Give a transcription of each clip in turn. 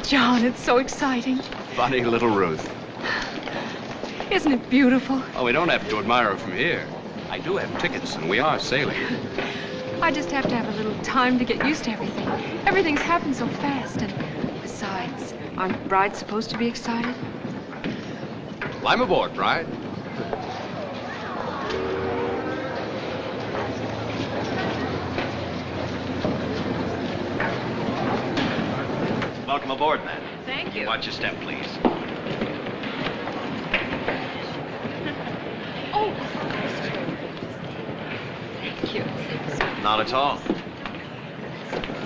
John, it's so exciting. Funny little Ruth. Isn't it beautiful? Oh, we don't have to admire her from here. I do have tickets, and we are sailing. I just have to have a little time to get used to everything. Everything's happened so fast, and besides, aren't brides supposed to be excited? Climb aboard, bride. Welcome aboard, man. Thank you. Watch your step, please. Oh, thank you. Not at all.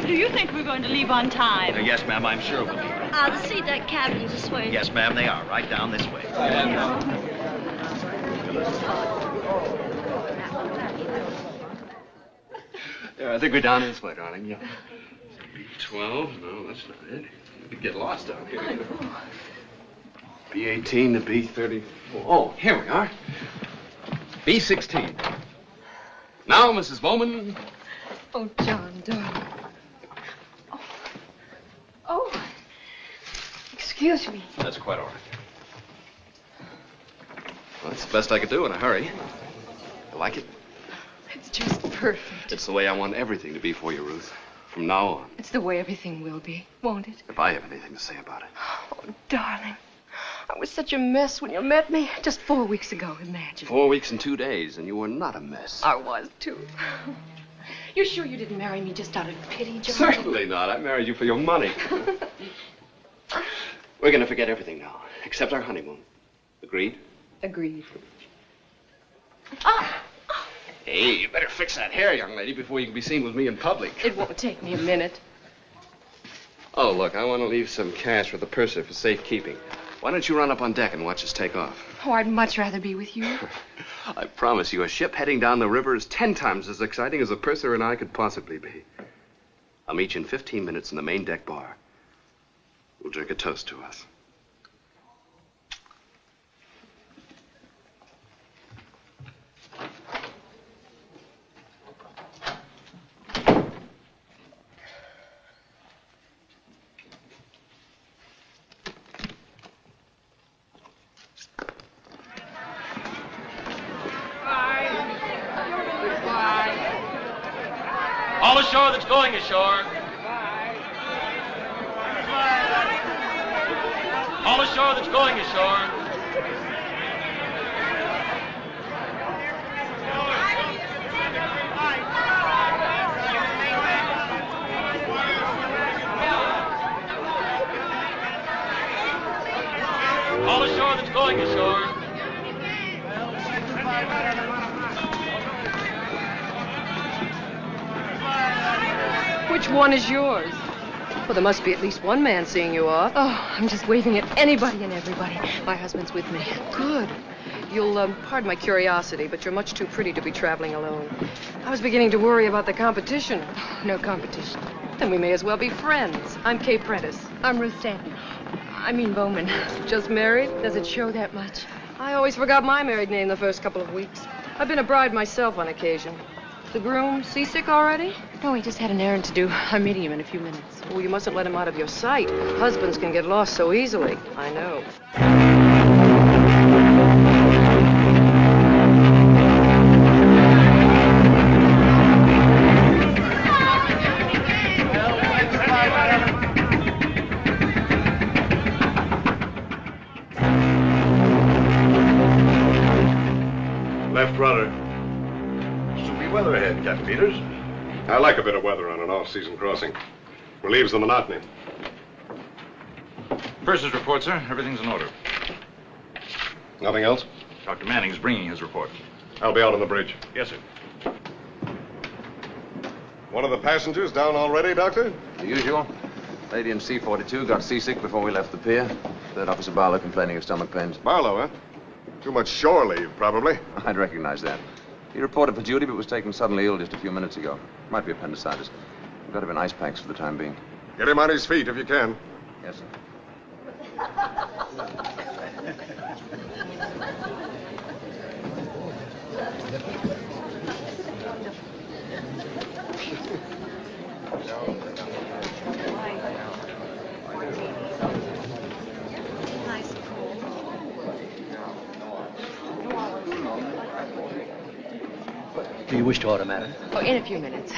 Do you think we're going to leave on time? Yes, ma'am, I'm sure we'll be. The seat that cabin is this way. Yes, ma'am, they are. Right down this way. Yeah, I think we're down this way, darling. Yeah. B12? No, that's not it. We could get lost down here. B18 to B34. Oh, here we are. B16. Now, Mrs. Bowman. Oh, John, darling. Oh, excuse me. That's quite all right. Well, that's the best I could do in a hurry. You like it? It's just perfect. It's the way I want everything to be for you, Ruth. From now on. It's the way everything will be, won't it? If I have anything to say about it. Oh, darling. I was such a mess when you met me. Just 4 weeks ago, imagine. 4 weeks and 2 days, and you were not a mess. I was, too. You're sure you didn't marry me just out of pity, John? Certainly not. I married you for your money. We're going to forget everything now, except our honeymoon. Agreed? Agreed. Hey, you better fix that hair, young lady, before you can be seen with me in public. It won't take me a minute. Oh, look, I want to leave some cash with the purser for safekeeping. Why don't you run up on deck and watch us take off? Oh, I'd much rather be with you. I promise you, a ship heading down the river is 10 times as exciting as the purser and I could possibly be. I'll meet you in 15 minutes in the main deck bar. We'll drink a toast to us. All ashore that's going ashore. All ashore that's going ashore. All ashore that's going ashore. Which one is yours? Well, there must be at least one man seeing you off. Oh, I'm just waving at anybody and everybody. My husband's with me. Good. You'll pardon my curiosity, but you're much too pretty to be traveling alone. I was beginning to worry about the competition. No competition. Then we may as well be friends. I'm Kay Prentice. I'm Ruth Stanton. I mean Bowman. Just married? Does it show that much? I always forgot my married name the first couple of weeks. I've been a bride myself on occasion. The groom seasick already? No, he just had an errand to do. I'm meeting him in a few minutes. Oh, you mustn't let him out of your sight. Husbands can get lost so easily. I know. Left rudder. Should be weather ahead, Captain Peters. I like a bit of weather on an off-season crossing. Relieves the monotony. Purser's report, sir. Everything's in order. Nothing else? Dr. Manning's bringing his report. I'll be out on the bridge. Yes, sir. One of the passengers down already, Doctor? The usual. Lady in C-42 got seasick before we left the pier. Third Officer Barlow complaining of stomach pains. Barlow, huh? Too much shore leave, probably. I'd recognize that. He reported for duty, but was taken suddenly ill just a few minutes ago. Might be appendicitis. We've got him in ice packs for the time being. Get him on his feet if you can. Yes, sir. Do you wish to order, madam? Oh, in a few minutes.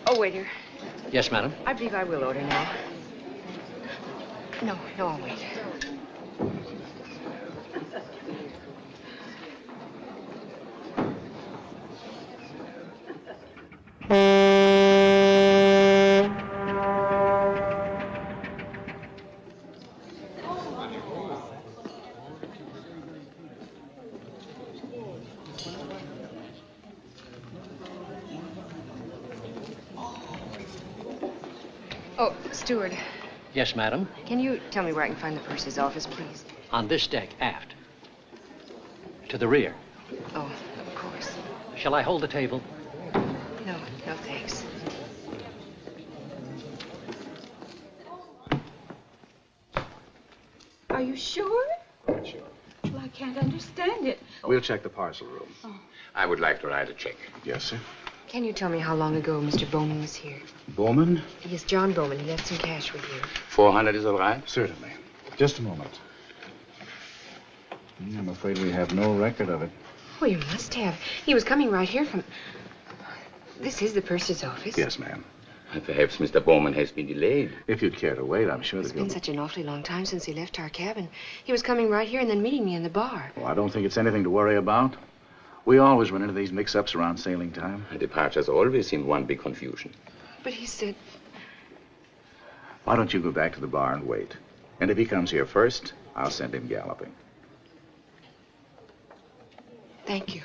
Oh, waiter. Yes, madam. I believe I will order now. No, I'll wait. Oh, steward, Yes, madam. can you tell me where I can find the purser's office, please? On this deck, aft. To the rear. Oh, of course. Shall I hold the table? No, thanks. Are you sure? Sure. Well, I can't understand it. We'll check the parcel room. I would like to write a check. Yes, sir. Can you tell me how long ago Mr. Bowman was here? Bowman? Yes, John Bowman. He left some cash with you. 400 is all right? Certainly. Just a moment. I'm afraid we have no record of it. Well, you must have. He was coming right here from... This is the purser's office. Yes, ma'am. Perhaps Mr. Bowman has been delayed. If you'd care to wait, I'm sure It's that been he'll... such an awfully long time since he left our cabin. He was coming right here and then meeting me in the bar. Well, I don't think it's anything to worry about. We always run into these mix-ups around sailing time. Departures always seem one big confusion. But he said... Why don't you go back to the bar and wait? And if he comes here first, I'll send him galloping. Thank you.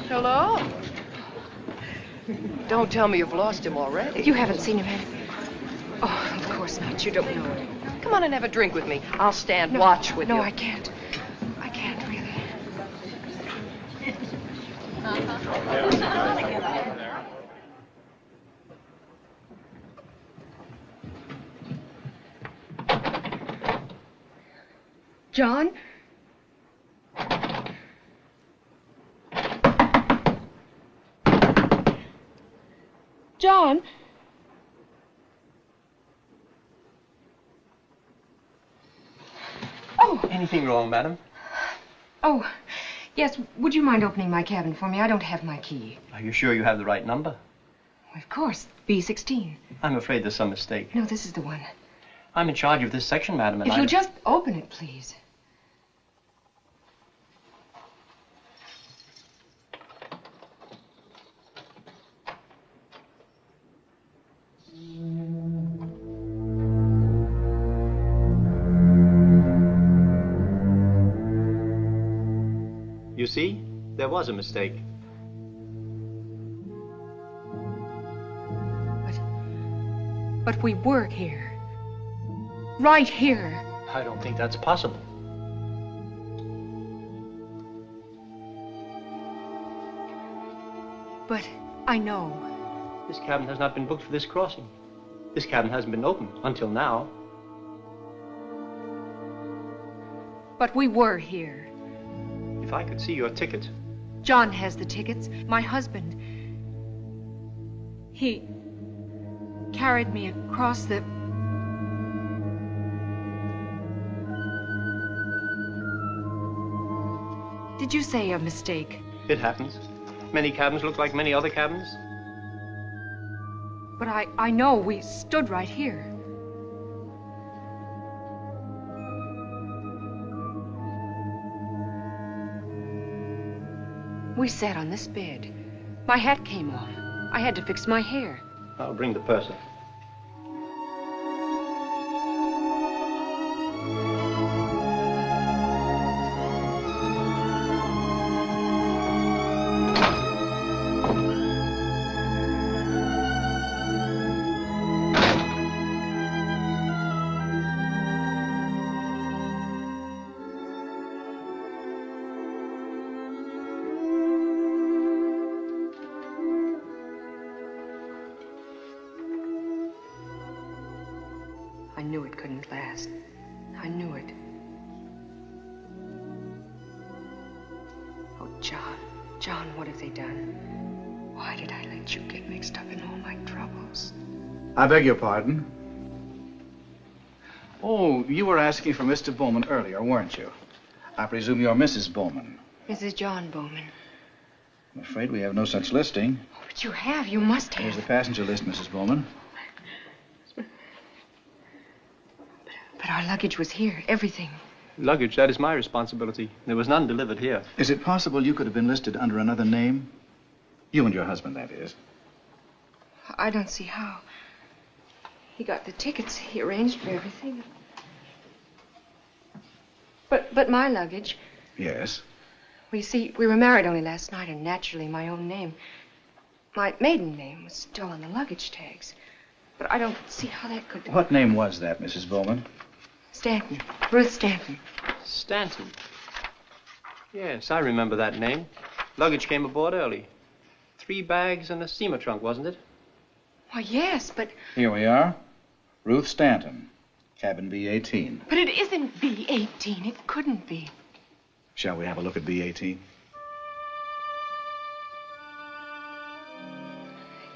Hello? Don't tell me you've lost him already. You haven't seen him, have you? Oh, of course not. You don't know it. Come on and have a drink with me. I'll stand watch with you. No, I can't. I can't, really. John? John? Oh! Anything wrong, madam? Oh, yes. Would you mind opening my cabin for me? I don't have my key. Are you sure you have the right number? Of course. B16. I'm afraid there's some mistake. No, this is the one. I'm in charge of this section, madam, and If you'll just open it, please. You see? There was a mistake. But we were here. Right here. I don't think that's possible. But I know. This cabin has not been booked for this crossing. This cabin hasn't been opened until now. But we were here. If I could see your ticket. John has the tickets. My husband. He carried me across the... Did you say a mistake? It happens. Many cabins look like many other cabins. But I know we stood right here. We sat on this bed. My hat came off. I had to fix my hair. I'll bring the purser. I knew it couldn't last. I knew it. Oh, John, what have they done? Why did I let you get mixed up in all my troubles? I beg your pardon. Oh, you were asking for Mr. Bowman earlier, weren't you? I presume you're Mrs. Bowman. Mrs. John Bowman. I'm afraid we have no such listing. Oh, but you have. You must have. Here's the passenger list, Mrs. Bowman. But our luggage was here. Everything. Luggage, that is my responsibility. There was none delivered here. Is it possible you could have been listed under another name? You and your husband, that is. I don't see how. He got the tickets. He arranged for everything. But my luggage... Yes? Well, you see, we were married only last night, and naturally my own name, my maiden name, was still on the luggage tags. But I don't see how that could... What name was that, Mrs. Bowman? Stanton. Ruth Stanton. Stanton? Yes, I remember that name. Luggage came aboard early. 3 bags and a steamer trunk, wasn't it? Why, yes, but... Here we are. Ruth Stanton, cabin B-18. But it isn't B-18. It couldn't be. Shall we have a look at B-18?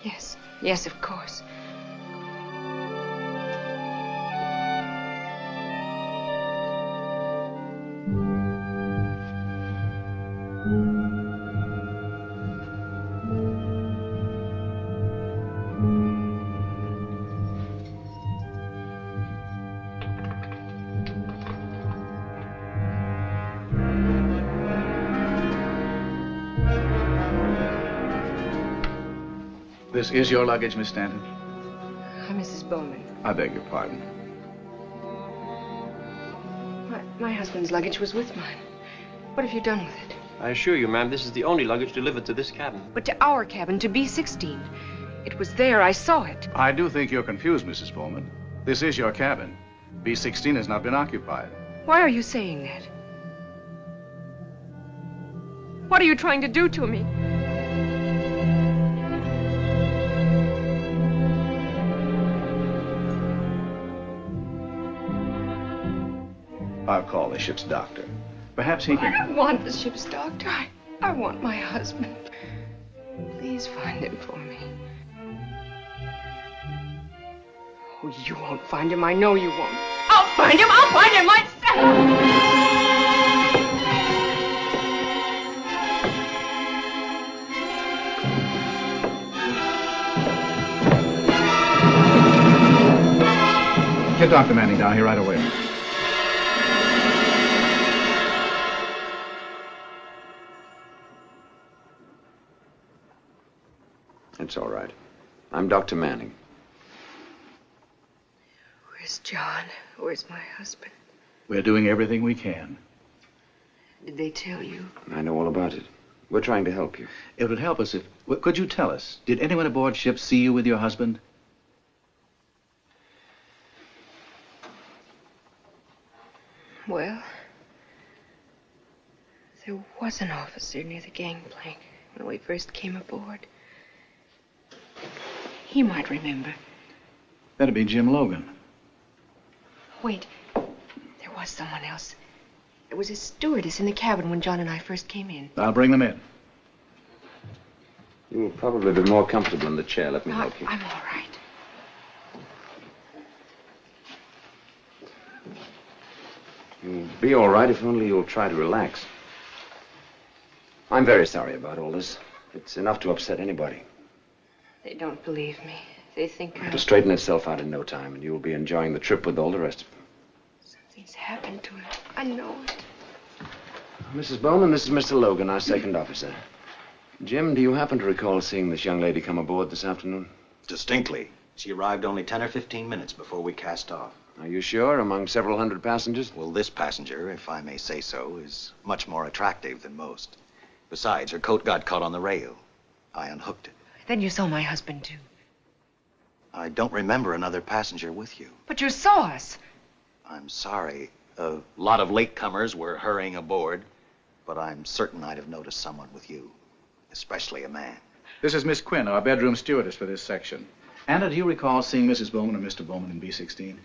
Yes. Yes, of course. This is your luggage, Miss Stanton? I'm Mrs. Bowman. I beg your pardon. My husband's luggage was with mine. What have you done with it? I assure you, ma'am, this is the only luggage delivered to this cabin. But to our cabin, to B-16. It was there. I saw it. I do think you're confused, Mrs. Bowman. This is your cabin. B-16 has not been occupied. Why are you saying that? What are you trying to do to me? I'll call the ship's doctor. Perhaps he can... I don't want the ship's doctor. I want my husband. Please find him for me. Oh, you won't find him. I know you won't. I'll find him. I'll find him myself. Get Dr. Manning down here right away. It's all right. I'm Dr. Manning. Where's John? Where's my husband? We're doing everything we can. Did they tell you? I know all about it. We're trying to help you. It would help us if... Could you tell us, did anyone aboard ship see you with your husband? Well, there was an officer near the gangplank when we first came aboard. He might remember. That'd be Jim Logan. Wait. There was someone else. There was a stewardess in the cabin when John and I first came in. I'll bring them in. You'll probably be more comfortable in the chair. Let me help you. I'm all right. You'll be all right if only you'll try to relax. I'm very sorry about all this. It's enough to upset anybody. They don't believe me. They think It'll straighten itself out in no time, and you'll be enjoying the trip with all the rest of them. something's happened to him. I know it. Mrs. Bowman, this is Mr. Logan, our second officer. Jim, do you happen to recall seeing this young lady come aboard this afternoon? Distinctly. She arrived only 10 or 15 minutes before we cast off. Are you sure? Among several hundred passengers? Well, this passenger, if I may say so, is much more attractive than most. Besides, her coat got caught on the rail. I unhooked it. Then you saw my husband, too. I don't remember another passenger with you. But you saw us. I'm sorry. A lot of latecomers were hurrying aboard, but I'm certain I'd have noticed someone with you, especially a man. This is Miss Quinn, our bedroom stewardess for this section. Anna, do you recall seeing Mrs. Bowman or Mr. Bowman in B-16?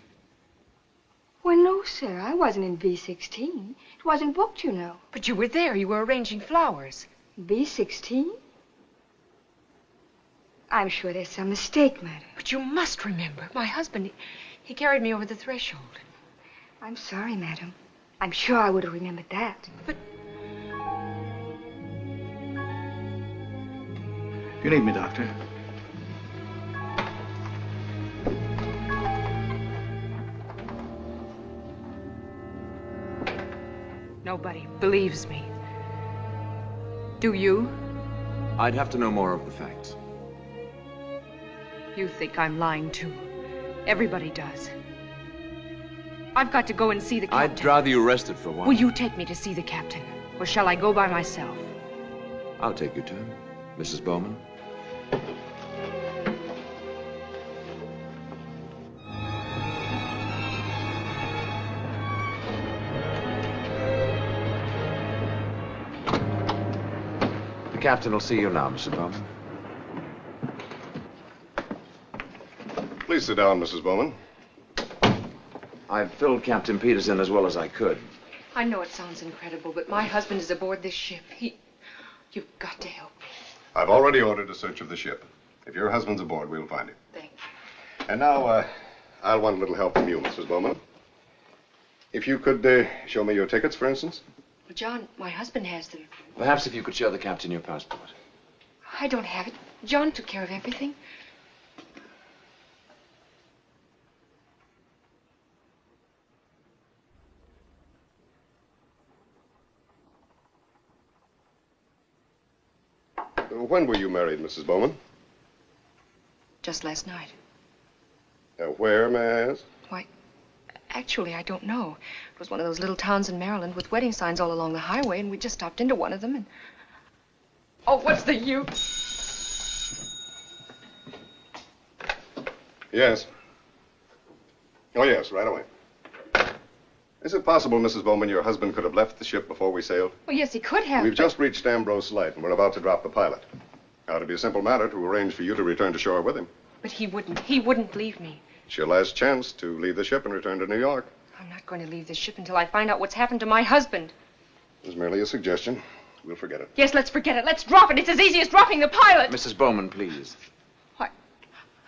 Well, no, sir. I wasn't in B-16. It wasn't booked, you know. But you were there. You were arranging flowers. B-16? I'm sure there's some mistake, madam. But you must remember. My husband, he carried me over the threshold. I'm sorry, madam. I'm sure I would have remembered that. But If you need me, Doctor. nobody believes me. Do you? I'd have to know more of the facts. You think I'm lying, too. Everybody does. I've got to go and see the captain. I'd rather you rested for a while. Will you take me to see the captain? Or shall I go by myself? I'll take you to him, Mrs. Bowman. The captain will see you now, Mrs. Bowman. Please sit down, Mrs. Bowman. I've filled Captain Peters in as well as I could. I know it sounds incredible, but my husband is aboard this ship. You've got to help me. I've already ordered a search of the ship. If your husband's aboard, we'll find him. Thank you. And now, I'll want a little help from you, Mrs. Bowman. If you could show me your tickets, for instance. Well, John, my husband has them. Perhaps if you could show the captain your passport. I don't have it. John took care of everything. When were you married, Mrs. Bowman? Just last night. Where, may I ask? Why, actually, I don't know. It was one of those little towns in Maryland with wedding signs all along the highway, and we just stopped into one of them and... Oh, what's the use? Yes. Oh, yes, right away. Is it possible, Mrs. Bowman, your husband could have left the ship before we sailed? Well, yes, he could have. We've just reached Ambrose Light, and we're about to drop the pilot. Now, it'd be a simple matter to arrange for you to return to shore with him. But he wouldn't. He wouldn't leave me. It's your last chance to leave the ship and return to New York. I'm not going to leave this ship until I find out what's happened to my husband. It was merely a suggestion. We'll forget it. Yes, let's forget it. Let's drop it. It's as easy as dropping the pilot. Mrs. Bowman, please. Why,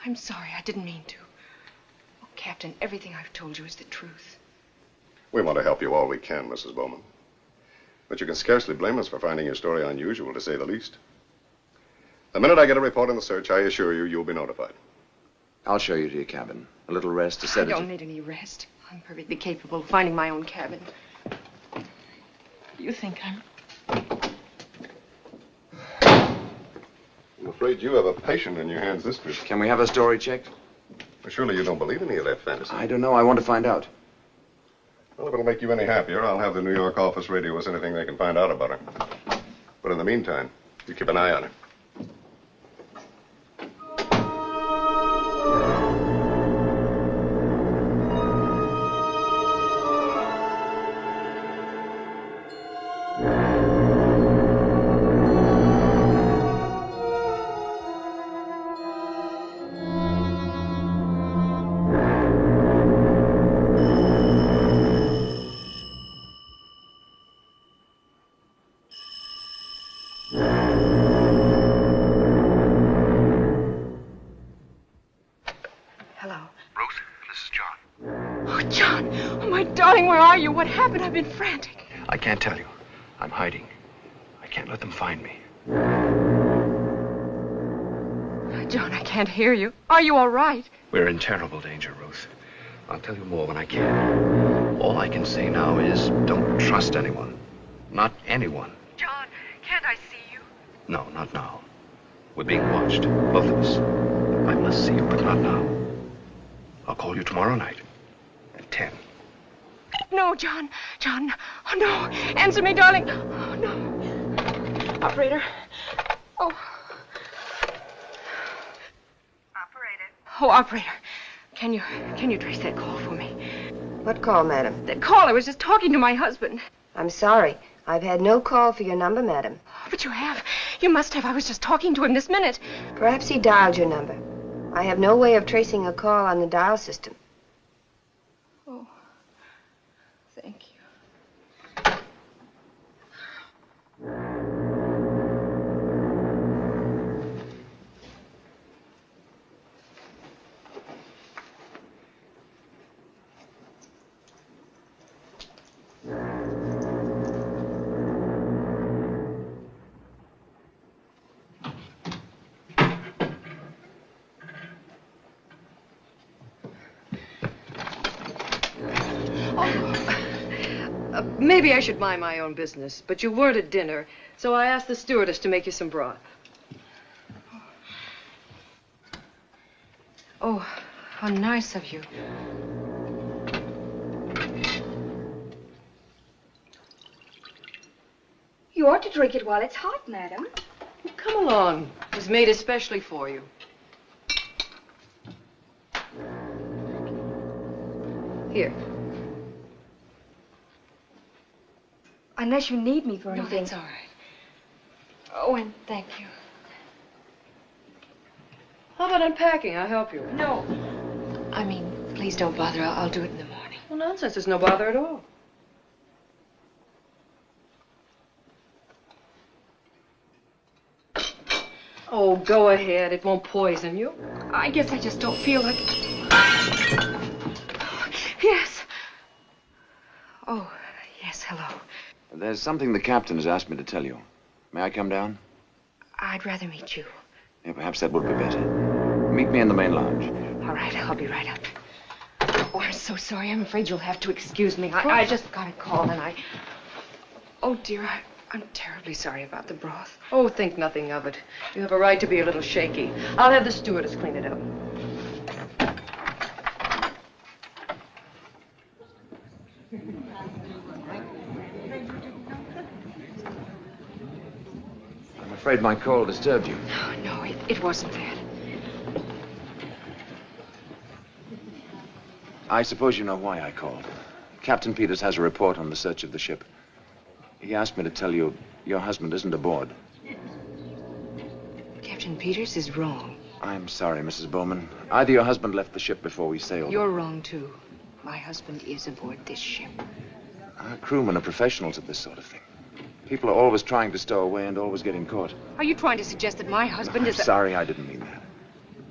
I'm sorry. I didn't mean to. Oh, Captain, everything I've told you is the truth. We want to help you all we can, Mrs. Bowman. But you can scarcely blame us for finding your story unusual, to say the least. The minute I get a report on the search, I assure you, you'll be notified. I'll show you to your cabin. A little rest, a sedative. I don't need any rest. I'm perfectly capable of finding my own cabin. You think I'm... I'm afraid you have a patient in your hands this trip. Can we have a story checked? Well, surely you don't believe any of that fantasy. I don't know. I want to find out. Well, if it'll make you any happier, I'll have the New York office radio us anything they can find out about her. But in the meantime, you keep an eye on her. John, oh, my darling, where are you? What happened? I've been frantic. I can't tell you. I'm hiding. I can't let them find me. John, I can't hear you. Are you all right? We're in terrible danger, Ruth. I'll tell you more when I can. All I can say now is don't trust anyone. Not anyone. John, can't I see you? No, not now. We're being watched, both of us. I must see you, but not now. I'll call you tomorrow night at 10. No, John. John. Oh, no. Answer me, darling. Oh, no. Operator. Oh. Oh, operator, can you trace that call for me? What call, madam? That call. I was just talking to my husband. I'm sorry. I've had no call for your number, madam. But you have. You must have. I was just talking to him this minute. Perhaps he dialed your number. I have no way of tracing a call on the dial system. Oh, thank you. Maybe I should mind my own business, but you weren't at dinner, so I asked the stewardess to make you some broth. Oh, how nice of you. You ought to drink it while it's hot, madam. Come along. It was made especially for you. Here. Unless you need me for No, anything. that's all right. Oh, and thank you. How about unpacking? I'll help you. No. I mean, please don't bother. I'll do it in the morning. Well, nonsense. There's no bother at all. Oh, go ahead. It won't poison you. I guess I just don't feel like... Yes. Oh, yes, hello. There's something the captain has asked me to tell you. May I come down? I'd rather meet you. Yeah, perhaps that would be better. Meet me in the main lounge. All right, I'll be right up. Oh, I'm so sorry. I'm afraid you'll have to excuse me. I just got a call and I... Oh, dear, I'm terribly sorry about the broth. Oh, think nothing of it. You have a right to be a little shaky. I'll have the stewardess clean it up. I'm afraid my call disturbed you. Oh, no, it wasn't that. I suppose you know why I called. Captain Peters has a report on the search of the ship. He asked me to tell you your husband isn't aboard. Captain Peters is wrong. I'm sorry, Mrs. Bowman. Either your husband left the ship before we sailed. You're wrong, too. My husband is aboard this ship. Our crewmen are professionals at this sort of thing. People are always trying to stow away and always getting caught. Are you trying to suggest that my husband is... Sorry, I didn't mean that.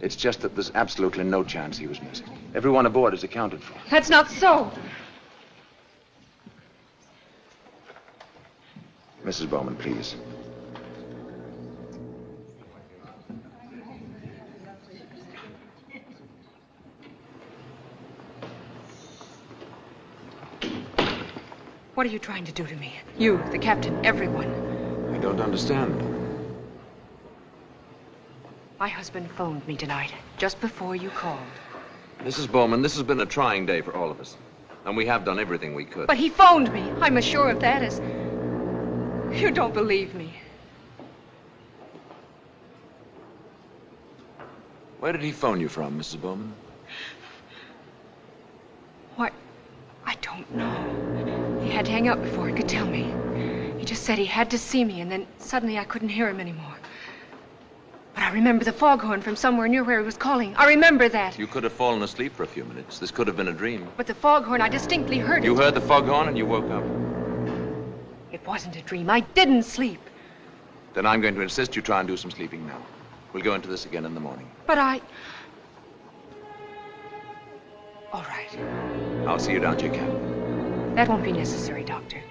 It's just that there's absolutely no chance he was missing. Everyone aboard is accounted for. That's not so. Mrs. Bowman, please. What are you trying to do to me? You, the captain, everyone. I don't understand. My husband phoned me tonight, just before you called. Mrs. Bowman, this has been a trying day for all of us. And we have done everything we could. But he phoned me. I'm as sure of that as... You don't believe me. Where did he phone you from, Mrs. Bowman? Why, I don't know. He had to hang up before he could tell me. He just said he had to see me, and then suddenly I couldn't hear him anymore. But I remember the foghorn from somewhere near where he was calling. I remember that. You could have fallen asleep for a few minutes. This could have been a dream. But the foghorn, I distinctly heard it. You heard the foghorn and you woke up. It wasn't a dream. I didn't sleep. Then I'm going to insist you try and do some sleeping now. We'll go into this again in the morning. But I... All right. I'll see you down to your cabin. That won't be necessary, Doctor.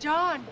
John!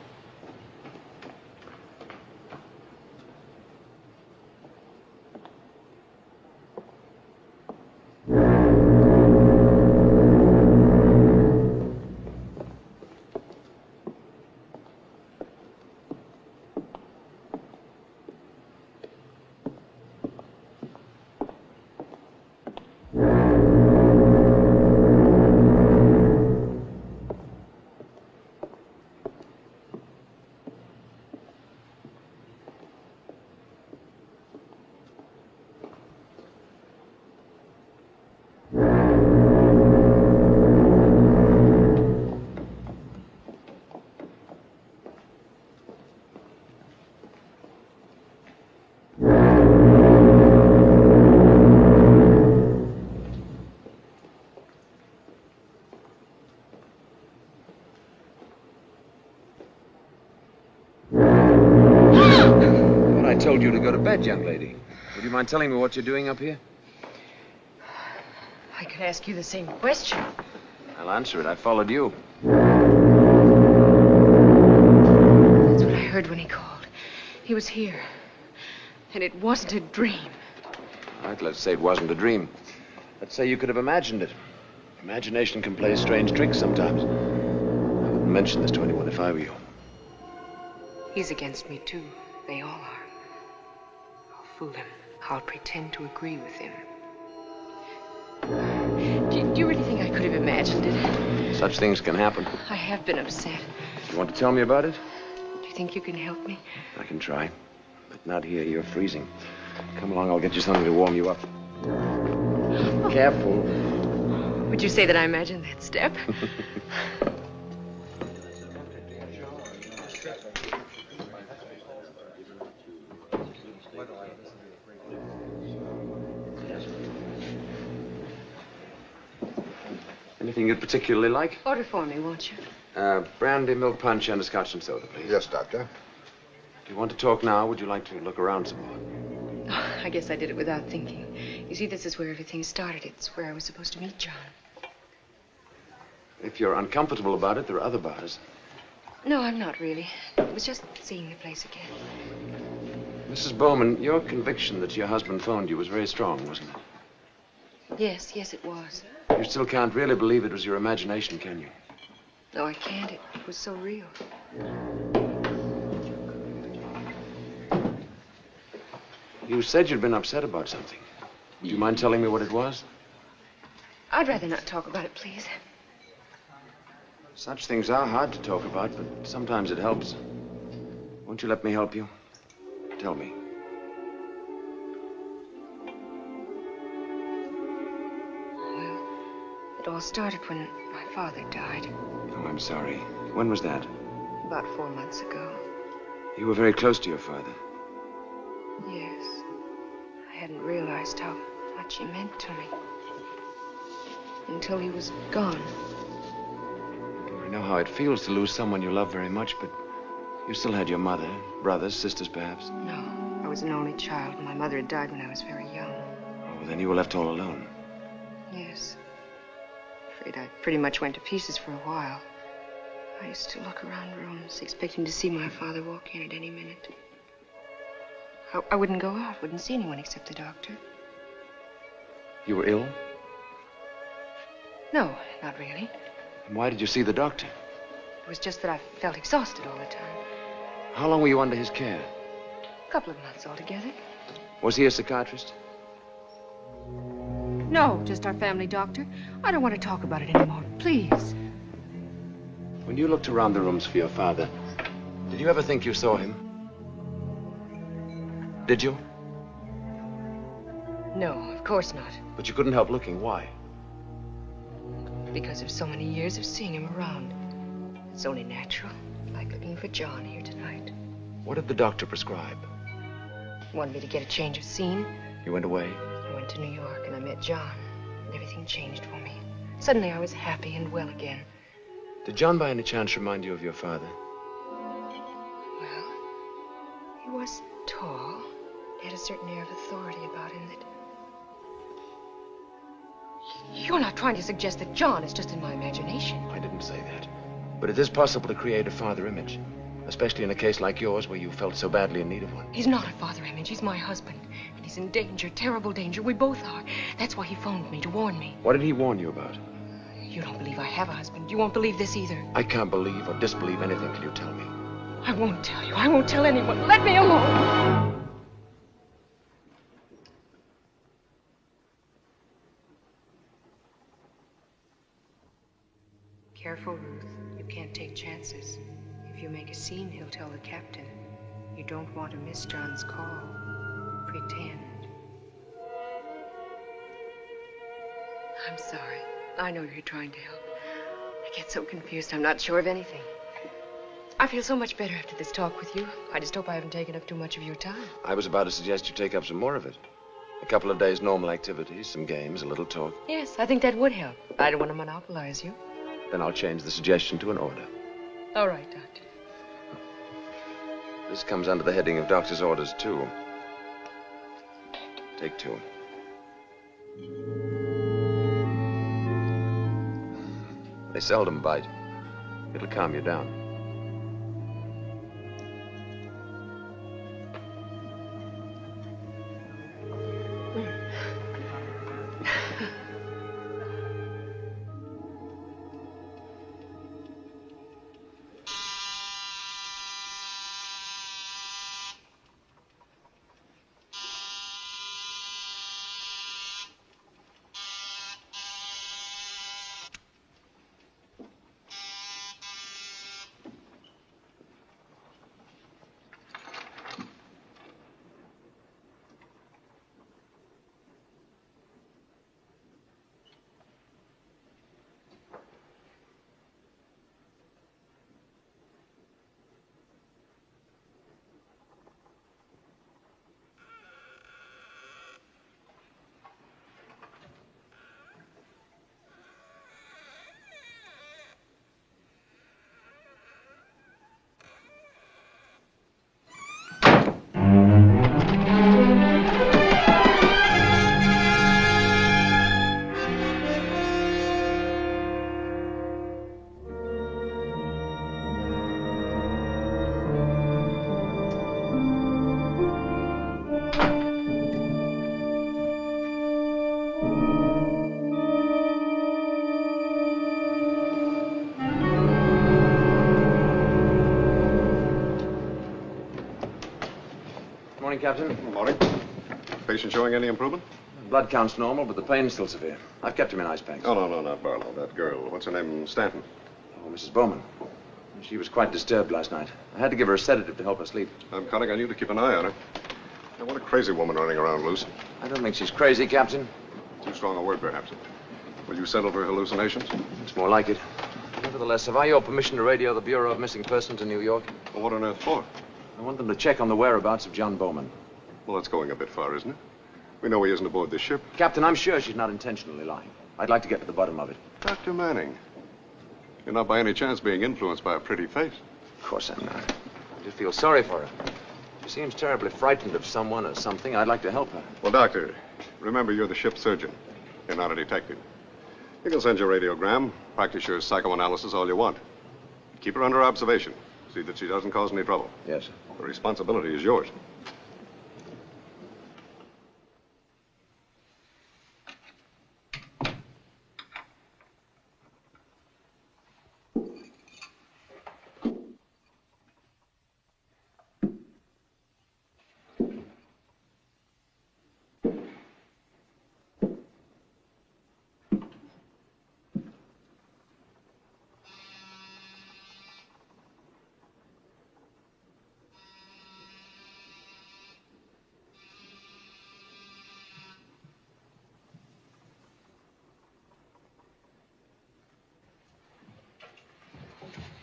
I told you to go to bed, young lady. Would you mind telling me what you're doing up here? I could ask you the same question. I'll answer it. I followed you. That's what I heard when he called. He was here. And it wasn't a dream. All right, let's say it wasn't a dream. Let's say you could have imagined it. Imagination can play strange tricks sometimes. I wouldn't mention this to anyone if I were you. He's against me, too. They all are. I'll fool him. I'll pretend to agree with him. Do you really think I could have imagined it? Such things can happen. I have been upset. You want to tell me about it? Do you think you can help me? I can try. But not here. You're freezing. Come along, I'll get you something to warm you up. Careful. Would you say that I imagined that step? Anything you'd particularly like? Order for me, won't you? Brandy, milk punch, and a scotch and soda, please. Yes, Doctor. Do you want to talk now? Would you like to look around some more? Oh, I guess I did it without thinking. You see, this is where everything started. It's where I was supposed to meet John. If you're uncomfortable about it, there are other bars. No, I'm not really. It was just seeing the place again. Mrs. Bowman, your conviction that your husband phoned you was very strong, wasn't it? Yes, it was. You still can't really believe it was your imagination, can you? No, I can't. It was so real. You said you'd been upset about something. Would you mind telling me what it was? I'd rather not talk about it, please. Such things are hard to talk about, but sometimes it helps. Won't you let me help you? Tell me. It all started when my father died, Oh, I'm sorry. When was that? about 4 months ago. You were very close to your father. Yes. I hadn't realized how much he meant to me. Until he was gone. I know how it feels to lose someone you love very much, but you still had your mother, brothers, sisters, perhaps. No, I was an only child. My mother had died when I was very young. Oh, well, then you were left all alone. Yes. Afraid I pretty much went to pieces for a while. I used to look around rooms, expecting to see my father walk in at any minute. I wouldn't go out, wouldn't see anyone except the doctor. You were ill? No, not really. And why did you see the doctor? It was just that I felt exhausted all the time. How long were you under his care? A couple of months altogether. Was he a psychiatrist? No, just our family doctor. I don't want to talk about it anymore, please. When you looked around the rooms for your father, did you ever think you saw him? Did you? No, of course not. But you couldn't help looking. Why? Because of so many years of seeing him around. It's only natural, like looking for John here tonight. What did the doctor prescribe? He wanted me to get a change of scene. You went away? I went to New York and I met John. And everything changed for me. Suddenly I was happy and well again. Did John by any chance remind you of your father? Well, he was tall. He had a certain air of authority about him that... You're not trying to suggest that John is just in my imagination. I didn't say that. But it is possible to create a father image, especially in a case like yours where you felt so badly in need of one. He's not a father image. He's my husband. And he's in danger, terrible danger. We both are. That's why he phoned me, to warn me. What did he warn you about? You don't believe I have a husband. You won't believe this either. I can't believe or disbelieve anything till you tell me. I won't tell you. I won't tell anyone. Let me alone. Careful, Ruth. You can't take chances. If you make a scene, he'll tell the captain. You don't want to miss John's call. Pretend. I'm sorry. I know you're trying to help. I get so confused, I'm not sure of anything. I feel so much better after this talk with you. I just hope I haven't taken up too much of your time. I was about to suggest you take up some more of it. A couple of days' normal activities, some games, a little talk. Yes, I think that would help. I don't want to monopolize you. Then I'll change the suggestion to an order. All right, Doctor. This comes under the heading of doctor's orders, too. Take 2. They seldom bite. It'll calm you down. Morning, Captain. Good morning. Patient showing any improvement? Blood count's normal, but the pain's still severe. I've kept him in ice packs. Oh, no, not Barlow. That girl. What's her name? Stanton. Oh, Mrs. Bowman. She was quite disturbed last night. I had to give her a sedative to help her sleep. I'm counting on you to keep an eye on her. I want a crazy woman running around loose. I don't think she's crazy, Captain. Too strong a word, perhaps. Will you settle for hallucinations? It's more like it. Nevertheless, have I your permission to radio the Bureau of Missing Persons in New York? Well, what on earth for? I want them to check on the whereabouts of John Bowman. Well, that's going a bit far, isn't it? We know he isn't aboard this ship. Captain, I'm sure she's not intentionally lying. I'd like to get to the bottom of it. Dr. Manning, you're not by any chance being influenced by a pretty face. Of course I'm not. I just feel sorry for her. She seems terribly frightened of someone or something. I'd like to help her. Well, Doctor, remember you're the ship's surgeon. You're not a detective. You can send your radiogram, practice your psychoanalysis all you want. Keep her under observation. See that she doesn't cause any trouble. Yes, sir. The responsibility is yours.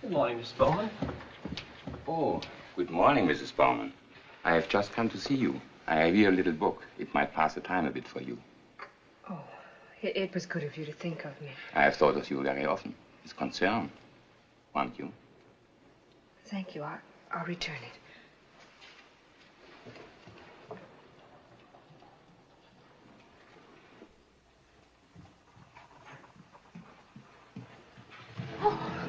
Good morning, Miss Bowman. Oh, good morning, Mrs. Bowman. I have just come to see you. I have here a little book. It might pass the time a bit for you. Oh, it was good of you to think of me. I have thought of you very often. It's concern. Won't you? Thank you. I'll return it.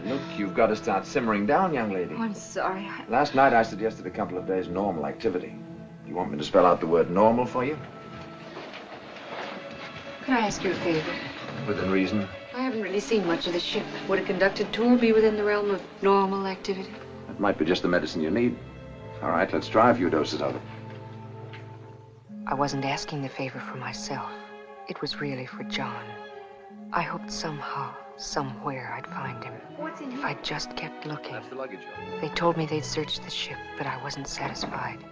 Look, you've got to start simmering down, young lady. Oh, I'm sorry. Last night I suggested a couple of days' normal activity. Do you want me to spell out the word normal for you? Could I ask you a favor? Within reason. I haven't really seen much of the ship. Would a conducted tour be within the realm of normal activity? That might be just the medicine you need. All right, let's try a few doses of it. I wasn't asking the favor for myself. It was really for John. I hoped somehow, somewhere, I'd find him. What's in If here? I just kept looking. That's the luggage. They told me they'd searched the ship, but I wasn't satisfied.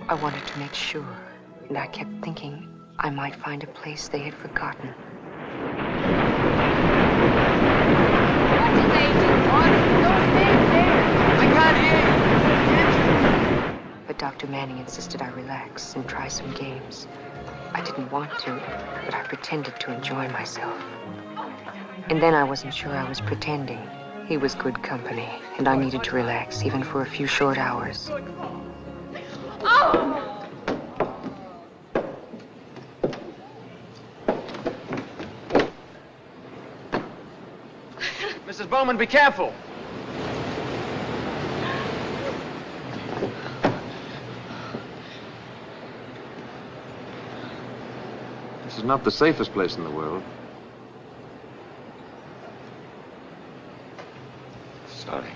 I wanted to make sure, and I kept thinking I might find a place they had forgotten. What did they do? Don't stand there. I can't hear you. But Dr. Manning insisted I relax and try some games. I didn't want to, but I pretended to enjoy myself. And then I wasn't sure I was pretending. He was good company, and I needed to relax, even for a few short hours. Oh! Mrs. Bowman, be careful. This is not the safest place in the world. Sorry.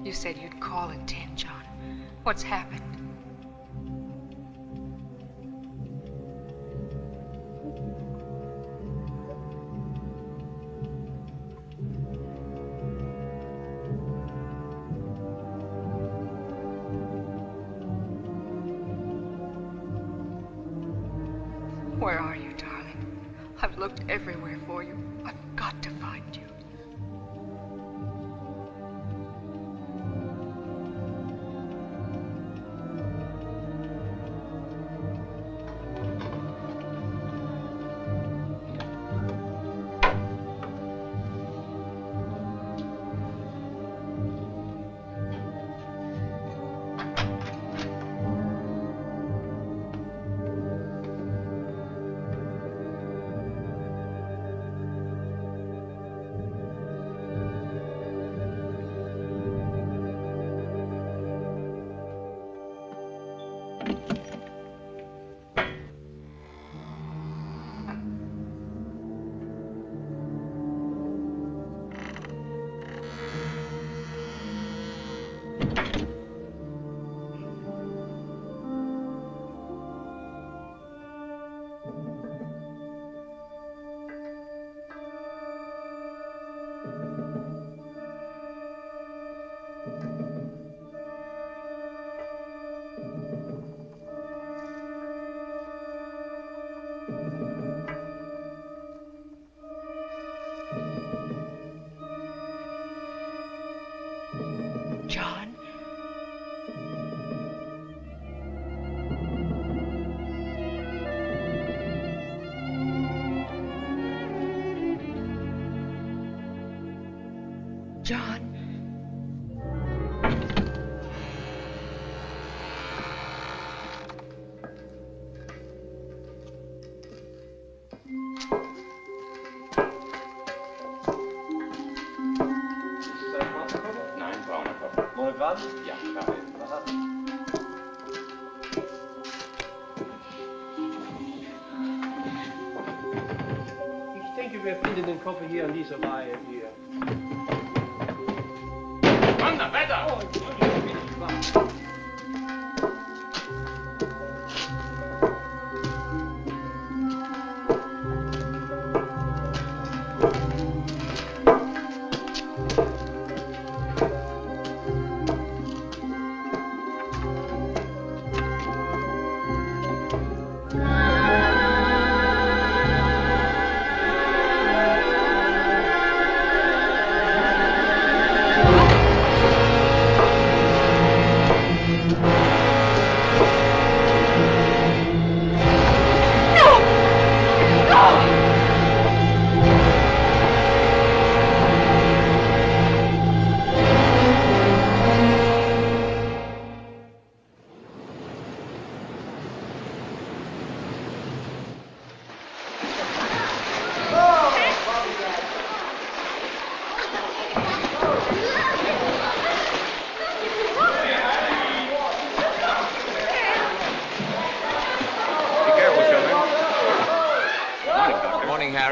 You said you'd call at 10, John. What's happened? Where are you, darling? I've looked everywhere for you. I've got to find you. John. Ja, klar. Ich denke, wir finden den Koffer hier an dieser Reihe hier. Wander, weiter! Oh, Entschuldigung.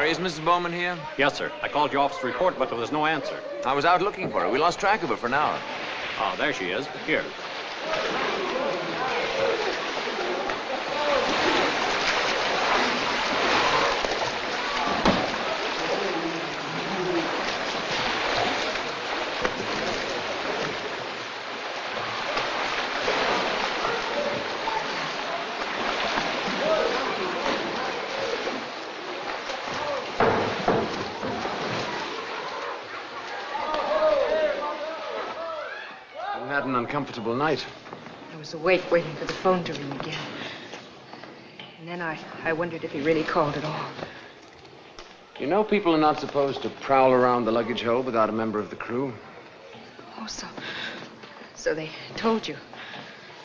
Is Mrs. Bowman here? Yes, sir. I called your office report, but there was no answer. I was out looking for her. We lost track of her for an hour. Oh, there she is. Here. Had an uncomfortable night. I was awake waiting for the phone to ring again. And then I wondered if he really called at all. You know, people are not supposed to prowl around the luggage hold without a member of the crew. Oh, so they told you.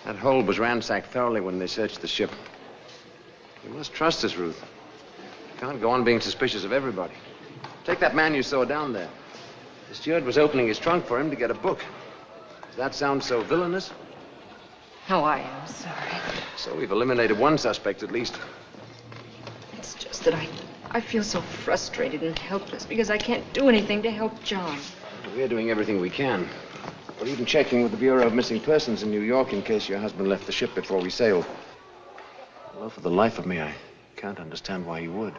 That hold was ransacked thoroughly when they searched the ship. You must trust us, Ruth. You can't go on being suspicious of everybody. Take that man you saw down there. The steward was opening his trunk for him to get a book. Does that sound so villainous? Oh, I am sorry. So we've eliminated one suspect at least. It's just that I feel so frustrated and helpless because I can't do anything to help John. We're doing everything we can. We're even checking with the Bureau of Missing Persons in New York in case your husband left the ship before we sailed. Although for the life of me, I can't understand why he would.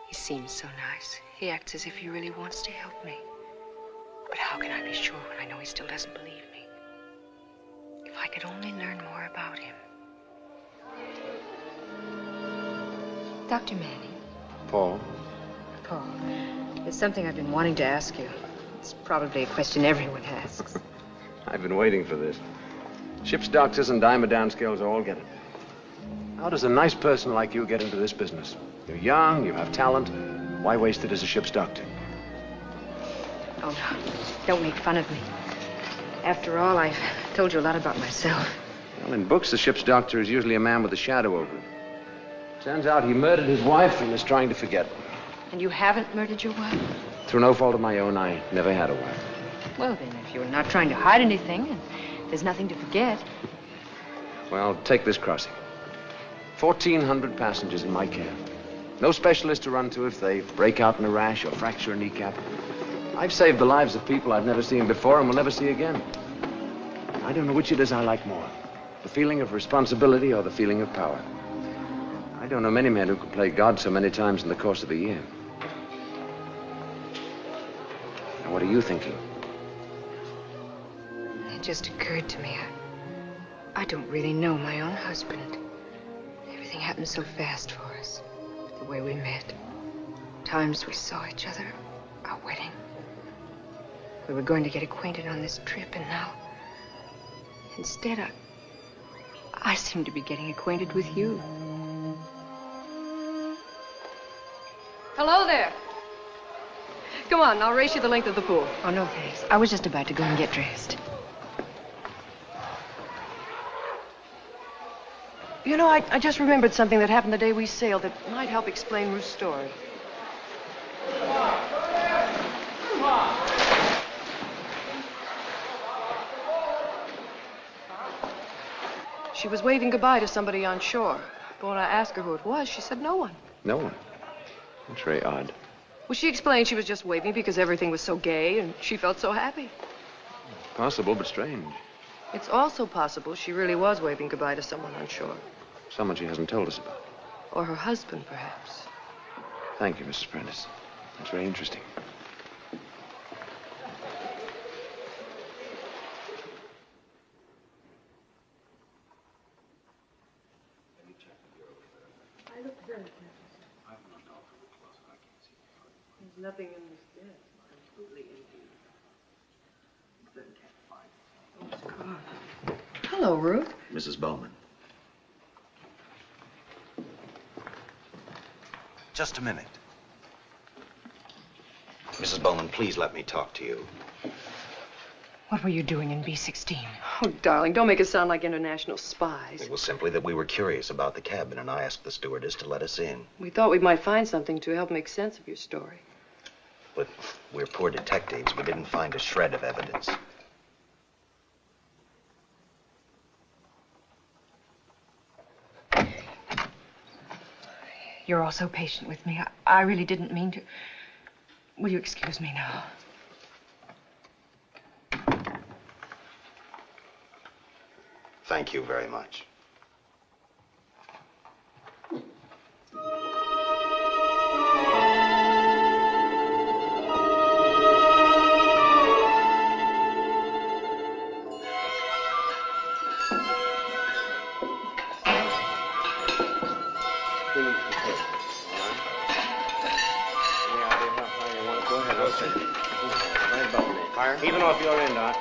He seems so nice. He acts as if he really wants to help me. But how can I be sure when I know he still doesn't believe me? If I could only learn more about him. Dr. Manning. Paul? Paul, there's something I've been wanting to ask you. It's probably a question everyone asks. I've been waiting for this. Ship's doctors and dimer downscales all get it. How does a nice person like you get into this business? You're young, you have talent. Why waste it as a ship's doctor? Oh, no. Don't make fun of me. After all, I've told you a lot about myself. Well, in books, the ship's doctor is usually a man with a shadow over him. Turns out he murdered his wife and is trying to forget. And you haven't murdered your wife? Through no fault of my own, I never had a wife. Well, then, if you're not trying to hide anything and there's nothing to forget. Well, take this crossing. 1,400 passengers in my care. No specialist to run to if they break out in a rash or fracture a kneecap. I've saved the lives of people I've never seen before and will never see again. I don't know which it is I like more, the feeling of responsibility or the feeling of power. I don't know many men who can play God so many times in the course of a year. Now, what are you thinking? It just occurred to me. I don't really know my own husband. Everything happened so fast for us. The way we met. Times we saw each other. Our wedding. We were going to get acquainted on this trip, and now, instead, I seem to be getting acquainted with you. Hello there. Come on, I'll race you the length of the pool. Oh, no, thanks. I was just about to go and get dressed. You know, I just remembered something that happened the day we sailed that might help explain Ruth's story. She was waving goodbye to somebody on shore. But when I asked her who it was, she said no one. No one? That's very odd. Well, she explained she was just waving because everything was so gay and she felt so happy. Possible, but strange. It's also possible she really was waving goodbye to someone on shore. Someone she hasn't told us about. Or her husband, perhaps. Thank you, Mrs. Prentice. That's very interesting. There's nothing in this desk. Completely empty. Hello, Ruth. Mrs. Bowman. Just a minute. Mrs. Bowman, please let me talk to you. What were you doing in B-16? Oh, darling, don't make it sound like international spies. It was simply that we were curious about the cabin, and I asked the stewardess to let us in. We thought we might find something to help make sense of your story. But we're poor detectives. We didn't find a shred of evidence. You're all so patient with me. I really didn't mean to. Will you excuse me now? Thank you very much. Even off your end, Doc.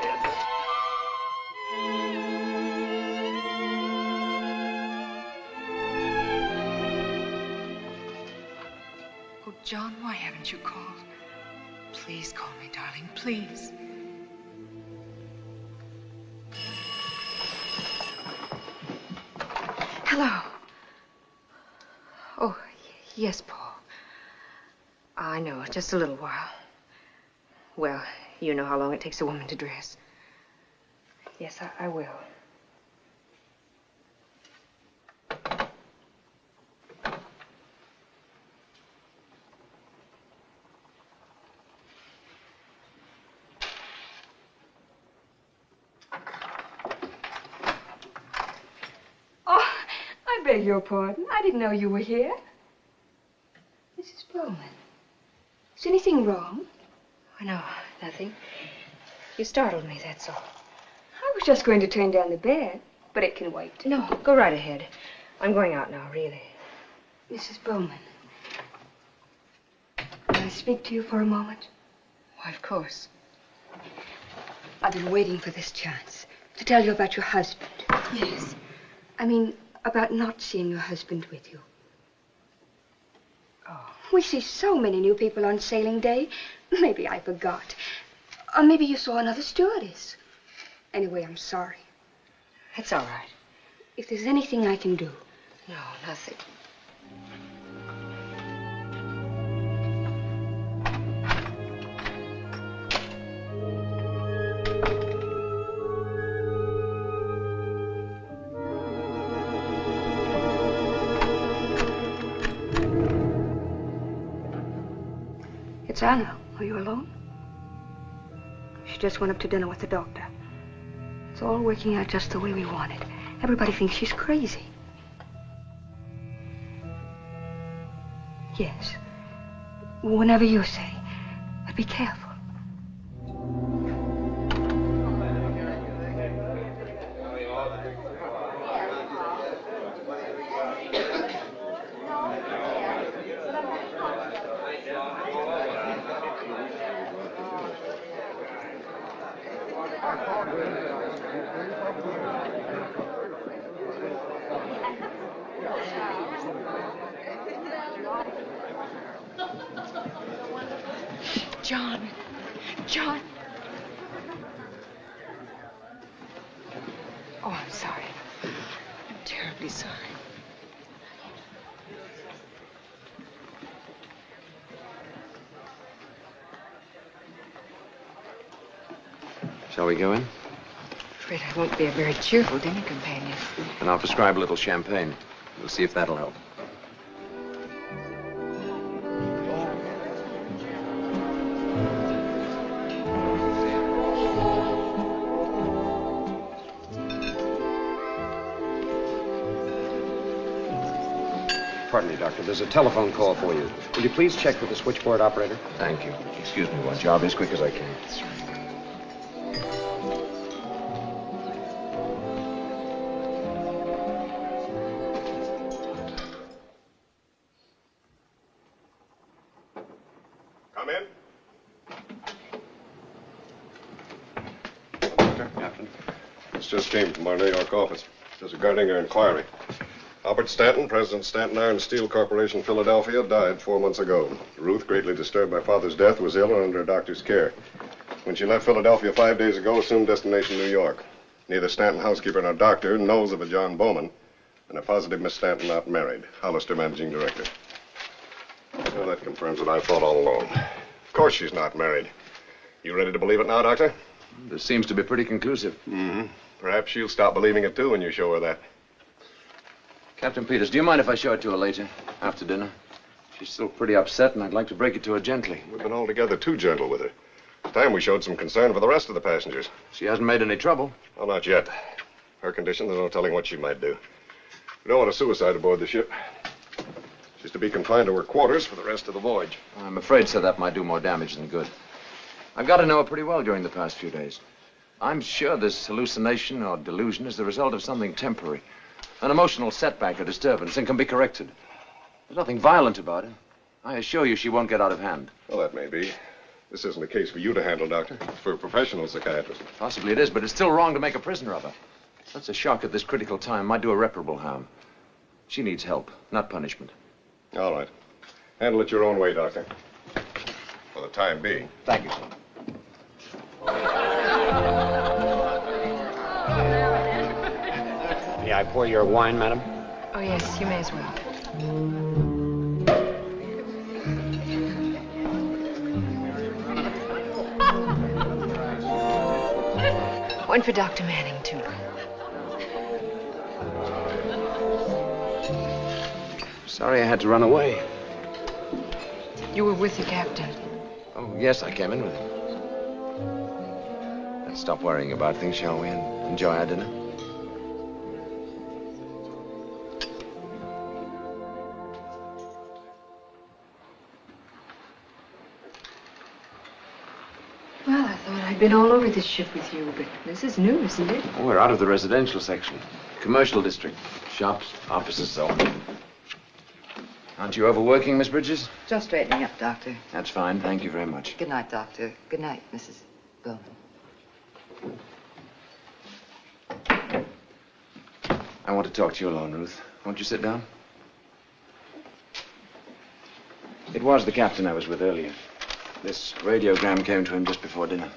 Oh, John, why haven't you called? Please call me, darling, please. Hello. Oh, yes, Paul. I know, just a little while. Well, you know how long it takes a woman to dress. Yes, I will. Oh, I beg your pardon. I didn't know you were here. Mrs. Bowman, is anything wrong? Oh, no, nothing. You startled me, that's all. I was just going to turn down the bed, but it can wait. No, go right ahead. I'm going out now, really. Mrs. Bowman, may I speak to you for a moment? Why, of course. I've been waiting for this chance to tell you about your husband. Yes. I mean, about not seeing your husband with you. Oh. We see so many new people on sailing day. Maybe I forgot. Or maybe you saw another stewardess. Anyway, I'm sorry. It's all right. If there's anything I can do. No, nothing. It's Anna. Are you alone? She just went up to dinner with the doctor. It's all working out just the way we want it. Everybody thinks she's crazy. Yes. Whenever you say. But be careful. John. John. Oh, I'm sorry. I'm terribly sorry. Shall we go in? I'm afraid I won't be a very cheerful dinner companion. And I'll prescribe a little champagne. We'll see if that'll help. Pardon me, Doctor. There's a telephone call for you. Will you please check with the switchboard operator? Thank you. Excuse me, won't you? I'll be as quick as I can. Come in. Captain. This just came from our New York office. There's regarding your inquiry. Albert Stanton, President Stanton Iron Steel Corporation, Philadelphia, died 4 months ago. Ruth, greatly disturbed by father's death, was ill and under a doctor's care. When she left Philadelphia 5 days ago, assumed destination New York. Neither Stanton housekeeper nor doctor knows of a John Bowman, and a positive Miss Stanton not married. Hollister, managing director. Well, that confirms what I thought all along. Of course she's not married. You ready to believe it now, Doctor? This seems to be pretty conclusive. Mm-hmm. Perhaps she'll stop believing it, too, when you show her that. Captain Peters, do you mind if I show it to her later, after dinner? She's still pretty upset, and I'd like to break it to her gently. We've been altogether too gentle with her. It's time we showed some concern for the rest of the passengers. She hasn't made any trouble. Well, not yet. Her condition, there's no telling what she might do. We don't want a suicide aboard the ship. She's to be confined to her quarters for the rest of the voyage. I'm afraid, sir, that might do more damage than good. I've got to know her pretty well during the past few days. I'm sure this hallucination or delusion is the result of something temporary. An emotional setback or disturbance, and can be corrected. There's nothing violent about her. I assure you she won't get out of hand. Well, that may be. This isn't a case for you to handle, Doctor. It's for a professional psychiatrist. Possibly it is, but it's still wrong to make a prisoner of her. That's a shock at this critical time. Might do irreparable harm. She needs help, not punishment. All right. Handle it your own way, Doctor. For the time being. Thank you, sir. May I pour your wine, madam? Oh, yes, you may as well. One for Dr. Manning, too. Sorry I had to run away. You were with the captain. Oh, yes, I came in with him. Let's stop worrying about things, shall we, and enjoy our dinner? Well, I thought I'd been all over this ship with you, but this is new, isn't it? Oh, we're out of the residential section. Commercial district. Shops, offices, so on. Aren't you overworking, Miss Bridges? Just straightening up, Doctor. That's fine. Thank you very much. Good night, Doctor. Good night, Mrs. Bowman. I want to talk to you alone, Ruth. Won't you sit down? It was the captain I was with earlier. This radiogram came to him just before dinner.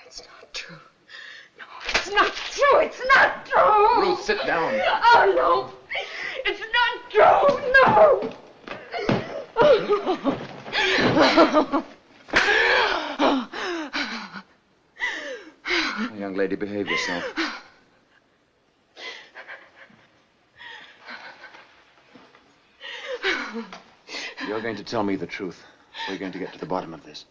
It's not true. No, it's not true. It's not true. Ruth, sit down. Oh, no. It's not true. No. Young lady, behave yourself. You're going to tell me the truth. We're going to get to the bottom of this.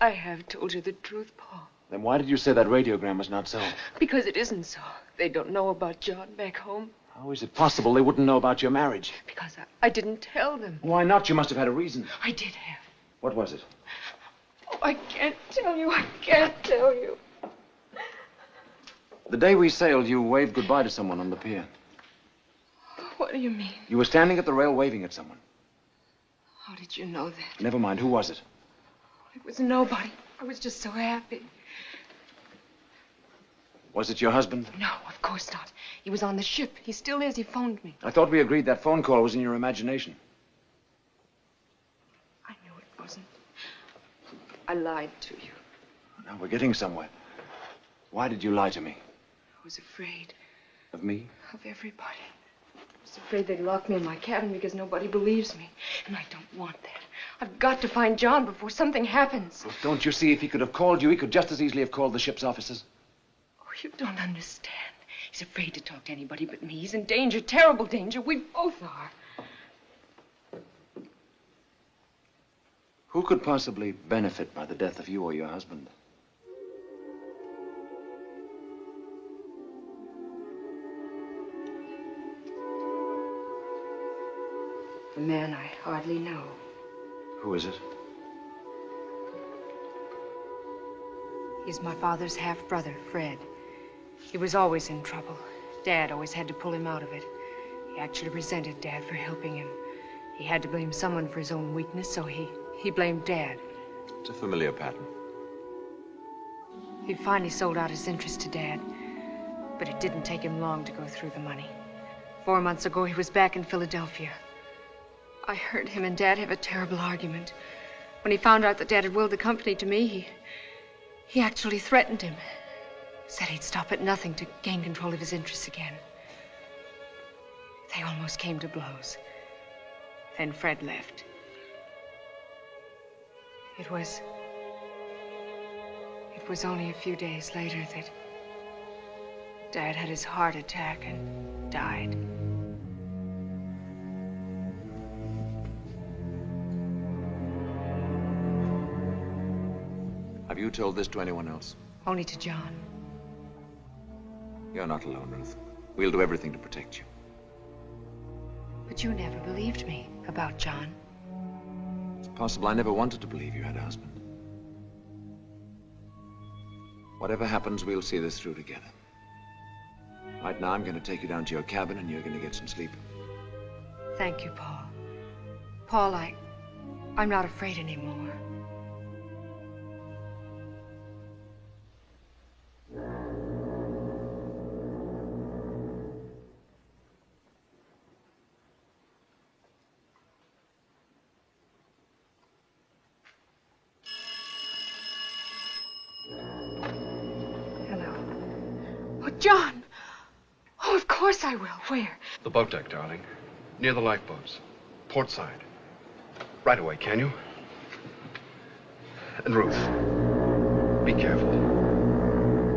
I have told you the truth, Paul. Then why did you say that radiogram was not so? Because it isn't so. They don't know about John back home. How is it possible they wouldn't know about your marriage? Because I didn't tell them. Why not? You must have had a reason. I did have. What was it? Oh, I can't tell you. I can't tell you. The day we sailed, you waved goodbye to someone on the pier. What do you mean? You were standing at the rail waving at someone. How did you know that? Never mind. Who was it? It was nobody. I was just so happy. Was it your husband? No, of course not. He was on the ship. He still is. He phoned me. I thought we agreed that phone call was in your imagination. I knew it wasn't. I lied to you. Now we're getting somewhere. Why did you lie to me? I was afraid Of me? of everybody. I was afraid they'd lock me in my cabin because nobody believes me. And I don't want that. I've got to find John before something happens. Well, don't you see, if he could have called you, he could just as easily have called the ship's officers. Oh, you don't understand. He's afraid to talk to anybody but me. He's in danger, terrible danger. We both are. Who could possibly benefit by the death of you or your husband? A man I hardly know. Who is it? He's my father's half-brother, Fred. He was always in trouble. Dad always had to pull him out of it. He actually resented Dad for helping him. He had to blame someone for his own weakness, so he blamed Dad. It's a familiar pattern. He finally sold out his interest to Dad, but it didn't take him long to go through the money. 4 months ago, he was back in Philadelphia. I heard him and Dad have a terrible argument. When he found out that Dad had willed the company to me, he actually threatened him. Said he'd stop at nothing to gain control of his interests again. They almost came to blows. Then Fred left. It was only a few days later that Dad had his heart attack and died. Have you told this to anyone else? Only to John. You're not alone, Ruth. We'll do everything to protect you. But you never believed me about John. It's possible I never wanted to believe you had a husband. Whatever happens, we'll see this through together. Right now, I'm going to take you down to your cabin, and you're going to get some sleep. Thank you, Paul. Paul, I'm not afraid anymore. John! Oh, of course I will. Where? The boat deck, darling. Near the lifeboats. Port side. Right away, can you? And Ruth, be careful.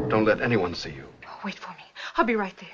Don't let anyone see you. Oh, wait for me. I'll be right there.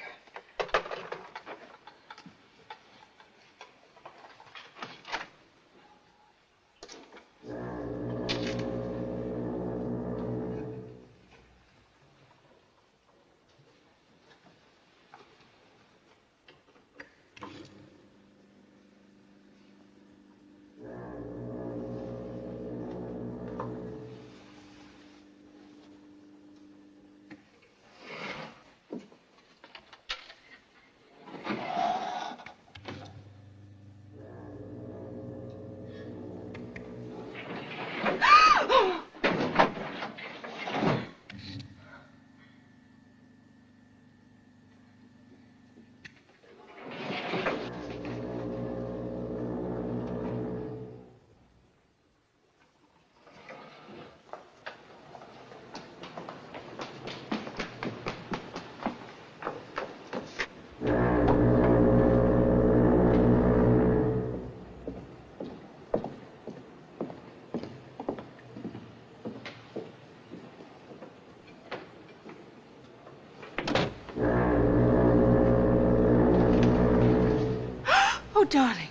Oh, darling.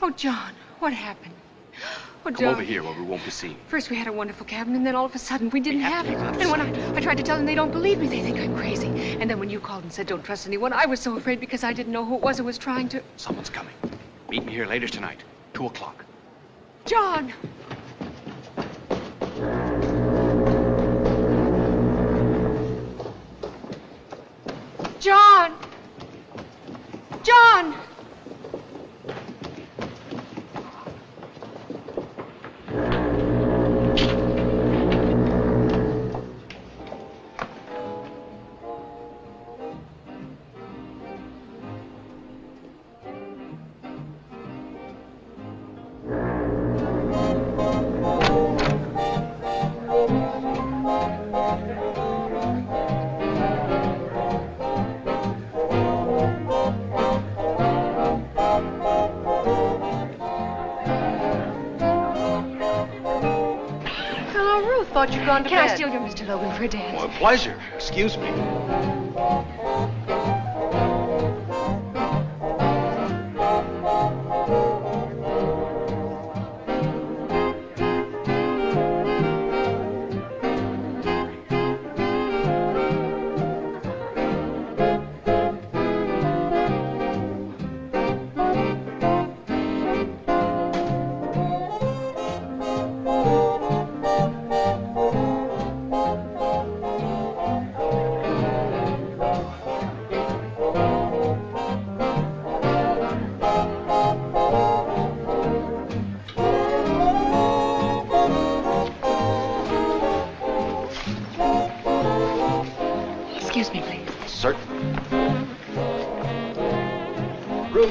Oh, John, what happened? Oh, Come over here where we won't be seen. First we had a wonderful cabin, and then all of a sudden we didn't have it. And when I tried to tell them, they don't believe me. They think I'm crazy. And then when you called and said don't trust anyone, I was so afraid because I didn't know who it was who was trying to... Someone's coming. Meet me here later tonight, 2 o'clock. John! John! John! thought you'd gone to Can bed. I steal your Mr. Logan for a dance? Well, a pleasure. Excuse me. Excuse me, please. Certainly. Ruth.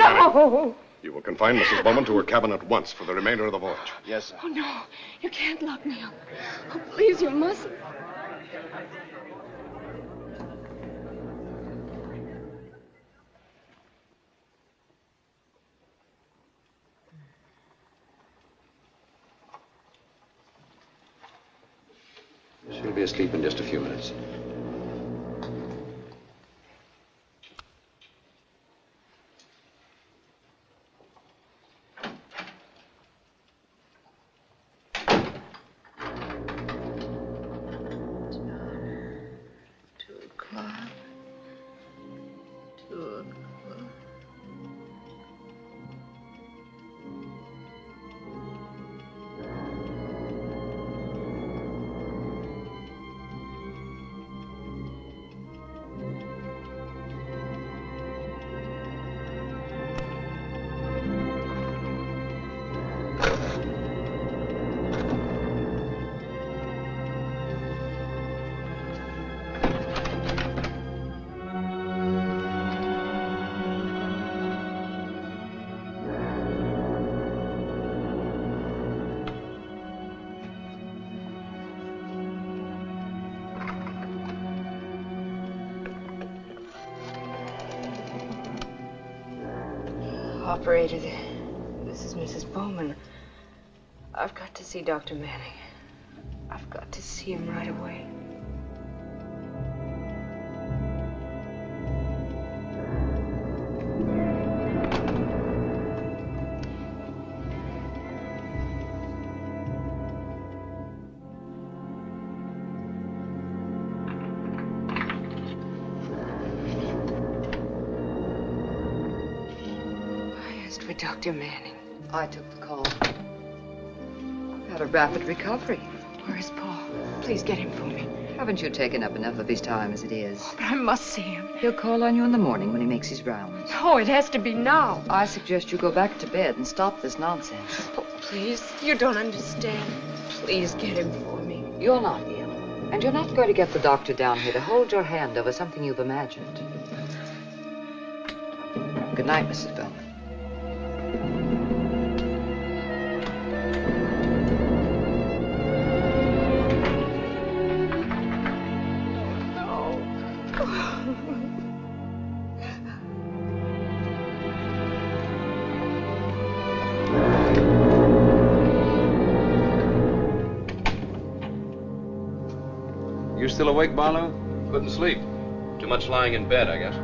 No! You will confine Mrs. Bowman to her cabin at once for the remainder of the voyage. Yes, sir. Oh, no. You can't lock me up. Oh, please, you mustn't. She'll be asleep in just a few minutes. Operator, this is Mrs. Bowman. I've got to see Dr. Manning. I've got to see him right away. For Dr. Manning. I took the call. I've had a rapid recovery. Where's Paul? Please get him for me. Haven't you taken up enough of his time as it is? But I must see him. He'll call on you in the morning when he makes his rounds. No, it has to be now. I suggest you go back to bed and stop this nonsense. Oh, please. You don't understand. Please get him for me. You're not ill. And you're not going to get the doctor down here to hold your hand over something you've imagined. Good night, Mrs. Bowman. You still awake, Barlow? Couldn't sleep. Too much lying in bed, I guess.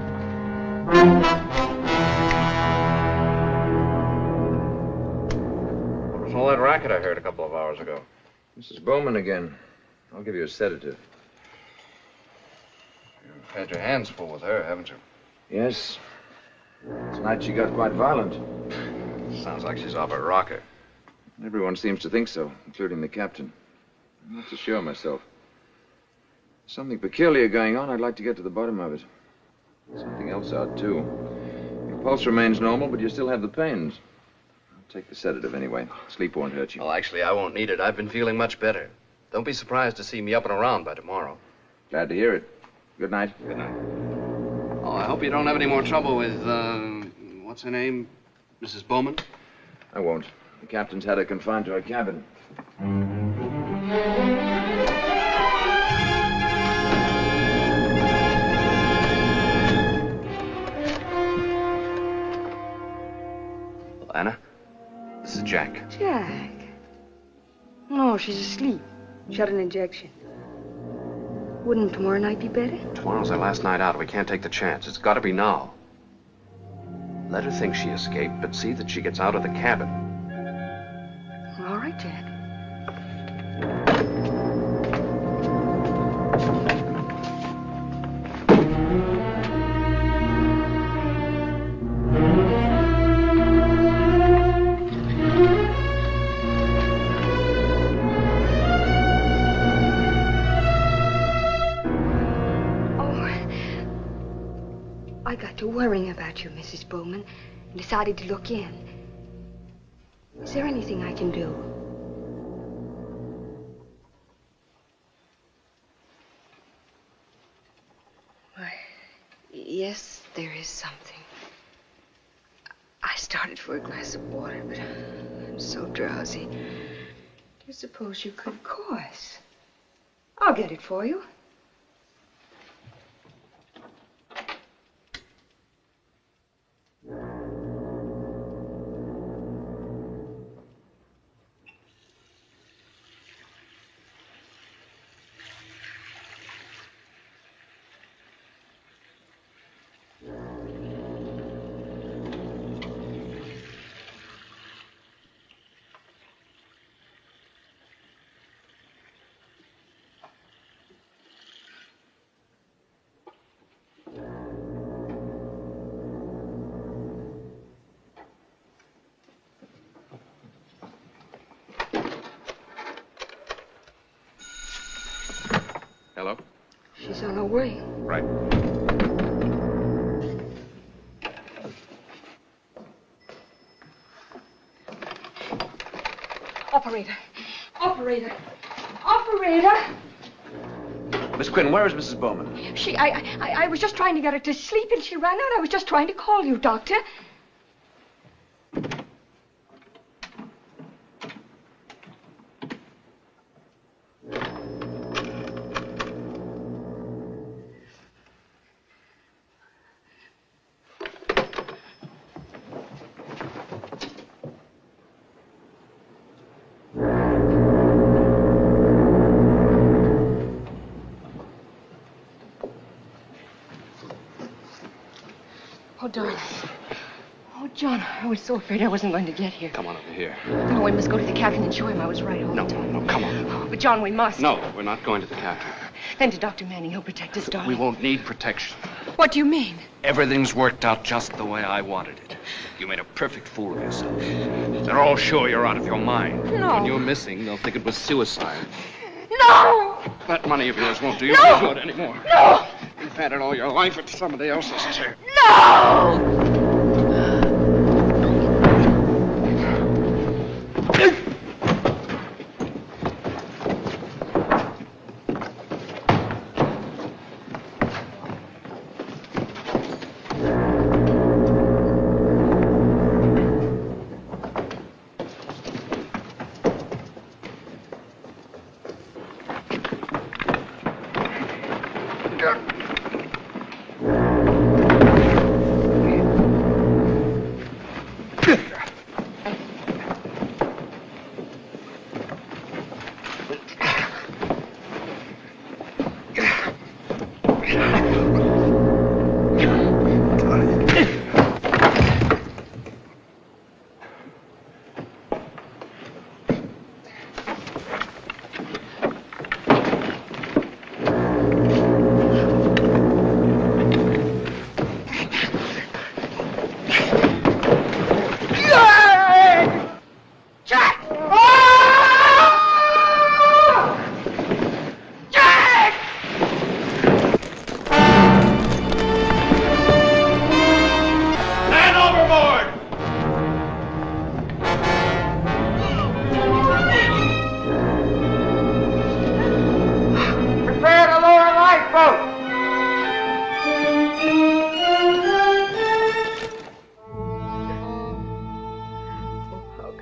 What was all that racket I heard a couple of hours ago? Mrs. Bowman again. I'll give you a sedative. You've had your hands full with her, haven't you? Yes. Tonight she got quite violent. Sounds like she's off her rocker. Everyone seems to think so, including the captain. I'm not so sure myself. Something peculiar going on. I'd like to get to the bottom of it. Something else odd, too. Your pulse remains normal, but you still have the pains. I'll take the sedative anyway. Sleep won't hurt you. Well, actually, I won't need it. I've been feeling much better. Don't be surprised to see me up and around by tomorrow. Glad to hear it. Good night. Good night. I hope you don't have any more trouble with, what's her name? Mrs. Bowman? I won't. The captain's had her confined to her cabin. Anna, this is Jack. Jack? No, she's asleep. She had an injection. Wouldn't tomorrow night be better? Tomorrow's our last night out. We can't take the chance. It's got to be now. Let her think she escaped, but see that she gets out of the cabin. All right, Jack. I got to worrying about you, Mrs. Bowman, and decided to look in. Is there anything I can do? Why, yes, there is something. I started for a glass of water, but I'm so drowsy. Do you suppose you could? Of course. I'll get it for you. Hello? She's on her way. Right. Operator! Operator! Operator! Miss Quinn, where is Mrs. Bowman? I was just trying to get her to sleep and she ran out. I was just trying to call you, Doctor. Oh, darling. Oh, John, I was so afraid I wasn't going to get here. Come on over here. No, we must go to the captain and show him I was right all No, the time. no, come on. Oh, but, John, we must. No, we're not going to the captain. Then to Dr. Manning. He'll protect us, darling. We won't need protection. What do you mean? Everything's worked out just the way I wanted it. You made a perfect fool of yourself. They're all sure you're out of your mind. No. When you're missing, they'll think it was suicide. No! That money of yours won't do you No! any good anymore. No! You've had it all your life. It's somebody else's turn. No!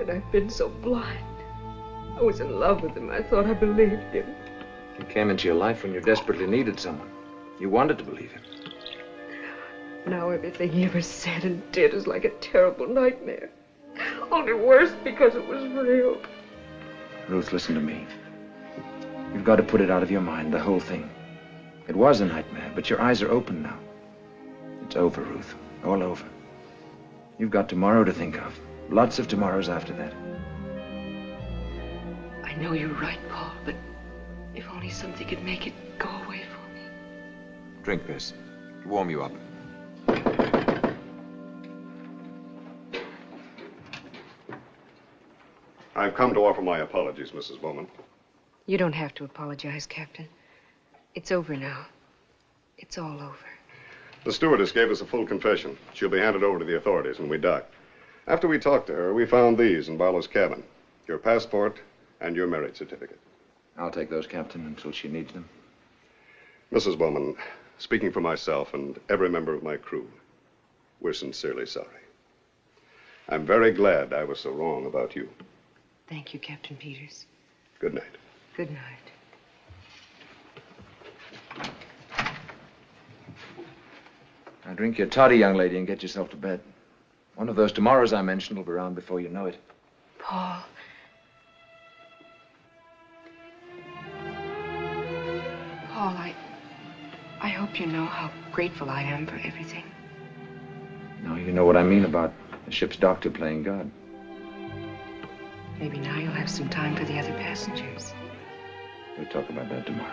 could I have been so blind? I was in love with him. I thought I believed him. He came into your life when you desperately needed someone. You wanted to believe him. Now everything he ever said and did is like a terrible nightmare. Only worse because it was real. Ruth, listen to me. You've got to put it out of your mind, the whole thing. It was a nightmare, but your eyes are open now. It's over, Ruth. All over. You've got tomorrow to think of. Lots of tomorrows after that. I know you're right, Paul, but if only something could make it go away for me. Drink this. Warm you up. I've come to offer my apologies, Mrs. Bowman. You don't have to apologize, Captain. It's over now. It's all over. The stewardess gave us a full confession. She'll be handed over to the authorities when we dock. After we talked to her, we found these in Barlow's cabin. Your passport and your marriage certificate. I'll take those, Captain, until she needs them. Mrs. Bowman, speaking for myself and every member of my crew, we're sincerely sorry. I'm very glad I was so wrong about you. Thank you, Captain Peters. Good night. Good night. Now drink your toddy, young lady, and get yourself to bed. One of those tomorrows I mentioned will be around before you know it. Paul. Paul, I hope you know how grateful I am for everything. Now you know what I mean about the ship's doctor playing God. Maybe now you'll have some time for the other passengers. We'll talk about that tomorrow.